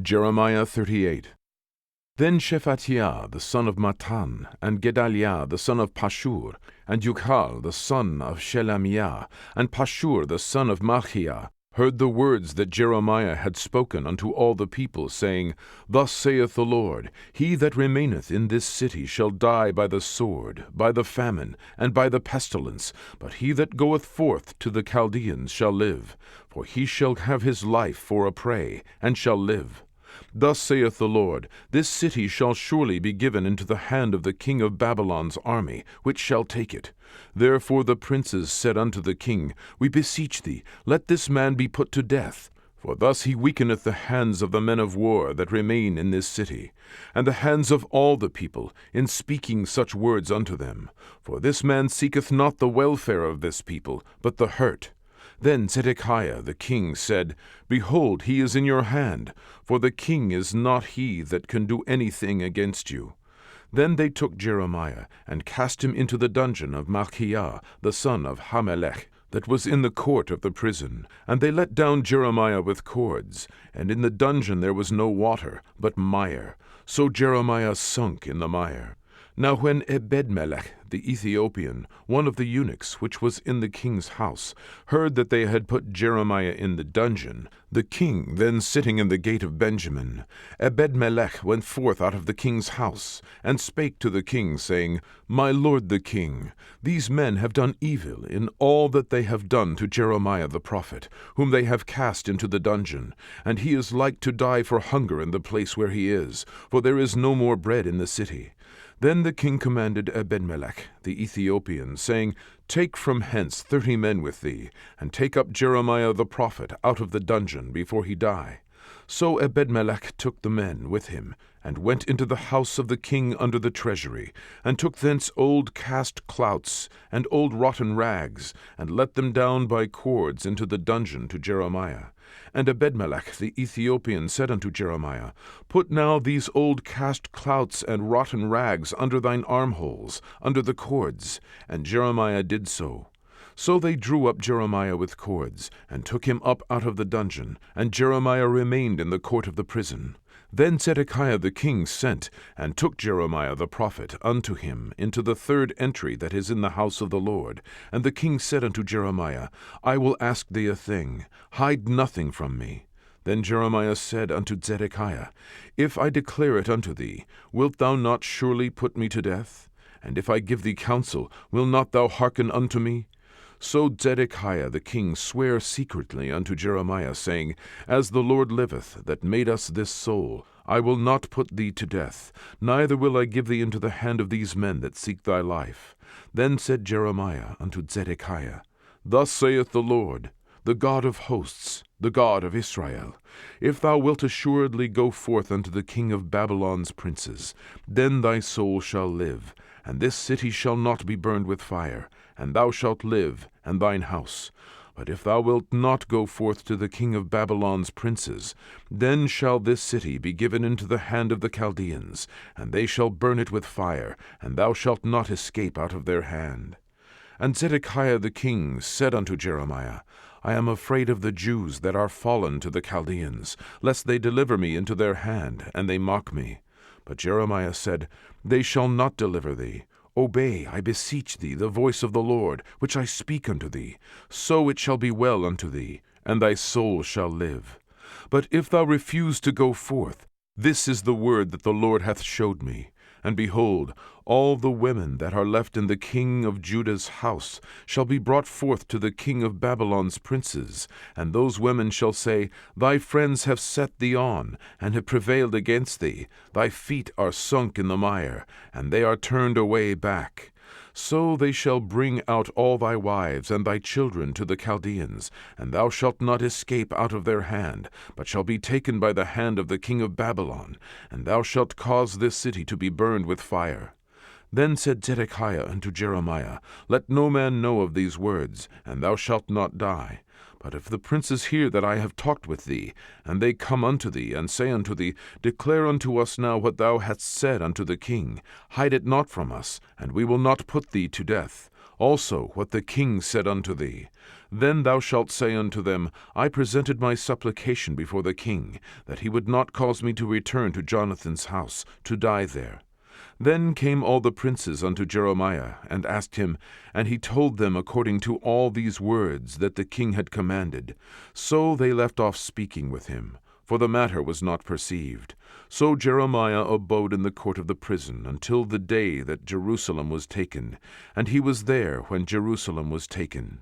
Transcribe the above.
Jeremiah 38. Then Shephatiah the son of Mattan, and Gedaliah the son of Pashur, and Yuchal the son of Shelemiah, and Pashur the son of Malchiah, heard the words that Jeremiah had spoken unto all the people, saying, Thus saith the Lord, He that remaineth in this city shall die by the sword, by the famine, and by the pestilence, but he that goeth forth to the Chaldeans shall live, for he shall have his life for a prey, and shall live. Thus saith the Lord, This city shall surely be given into the hand of the king of Babylon's army, which shall take it. Therefore the princes said unto the king, We beseech thee, let this man be put to death. For thus he weakeneth the hands of the men of war that remain in this city, and the hands of all the people, in speaking such words unto them. For this man seeketh not the welfare of this people, but the hurt. Then Zedekiah the king said, Behold, he is in your hand, for the king is not he that can do anything against you. Then they took Jeremiah, and cast him into the dungeon of Malchiah the son of Hamelech, that was in the court of the prison. And they let down Jeremiah with cords, and in the dungeon there was no water, but mire. So Jeremiah sunk in the mire. Now when Ebedmelech the Ethiopian, one of the eunuchs which was in the king's house, heard that they had put Jeremiah in the dungeon, the king then sitting in the gate of Benjamin, Ebedmelech went forth out of the king's house, and spake to the king, saying, My lord the king, these men have done evil in all that they have done to Jeremiah the prophet, whom they have cast into the dungeon, and he is like to die for hunger in the place where he is, for there is no more bread in the city. Then the king commanded Ebedmelech the Ethiopian, saying, Take from hence 30 men with thee, and take up Jeremiah the prophet out of the dungeon before he die. So Ebedmelech took the men with him, and went into the house of the king under the treasury, and took thence old cast clouts and old rotten rags, and let them down by cords into the dungeon to Jeremiah. And Ebedmelech the Ethiopian said unto Jeremiah, Put now these old cast clouts and rotten rags under thine armholes, under the cords. And Jeremiah did so. So they drew up Jeremiah with cords, and took him up out of the dungeon, and Jeremiah remained in the court of the prison. Then Zedekiah the king sent, and took Jeremiah the prophet unto him into the 3rd entry that is in the house of the Lord. And the king said unto Jeremiah, I will ask thee a thing, hide nothing from me. Then Jeremiah said unto Zedekiah, If I declare it unto thee, wilt thou not surely put me to death? And if I give thee counsel, will not thou hearken unto me? So Zedekiah the king sware secretly unto Jeremiah, saying, As the Lord liveth, that made us this soul, I will not put thee to death, neither will I give thee into the hand of these men that seek thy life. Then said Jeremiah unto Zedekiah, Thus saith the Lord, the God of hosts, the God of Israel, If thou wilt assuredly go forth unto the king of Babylon's princes, then thy soul shall live, and this city shall not be burned with fire, and thou shalt live, and thine house. But if thou wilt not go forth to the king of Babylon's princes, then shall this city be given into the hand of the Chaldeans, and they shall burn it with fire, and thou shalt not escape out of their hand. And Zedekiah the king said unto Jeremiah, I am afraid of the Jews that are fallen to the Chaldeans, lest they deliver me into their hand, and they mock me. But Jeremiah said, They shall not deliver thee. Obey, I beseech thee, the voice of the Lord, which I speak unto thee. So it shall be well unto thee, and thy soul shall live. But if thou refuse to go forth, this is the word that the Lord hath showed me. And behold, all the women that are left in the king of Judah's house shall be brought forth to the king of Babylon's princes, and those women shall say, Thy friends have set thee on, and have prevailed against thee. Thy feet are sunk in the mire, and they are turned away back. So they shall bring out all thy wives and thy children to the Chaldeans, and thou shalt not escape out of their hand, but shall be taken by the hand of the king of Babylon, and thou shalt cause this city to be burned with fire. Then said Zedekiah unto Jeremiah, Let no man know of these words, and thou shalt not die. But if the princes hear that I have talked with thee, and they come unto thee, and say unto thee, Declare unto us now what thou hast said unto the king, hide it not from us, and we will not put thee to death. Also what the king said unto thee. Then thou shalt say unto them, I presented my supplication before the king, that he would not cause me to return to Jonathan's house, to die there. Then came all the princes unto Jeremiah, and asked him, and he told them according to all these words that the king had commanded. So they left off speaking with him, for the matter was not perceived. So Jeremiah abode in the court of the prison until the day that Jerusalem was taken, and he was there when Jerusalem was taken.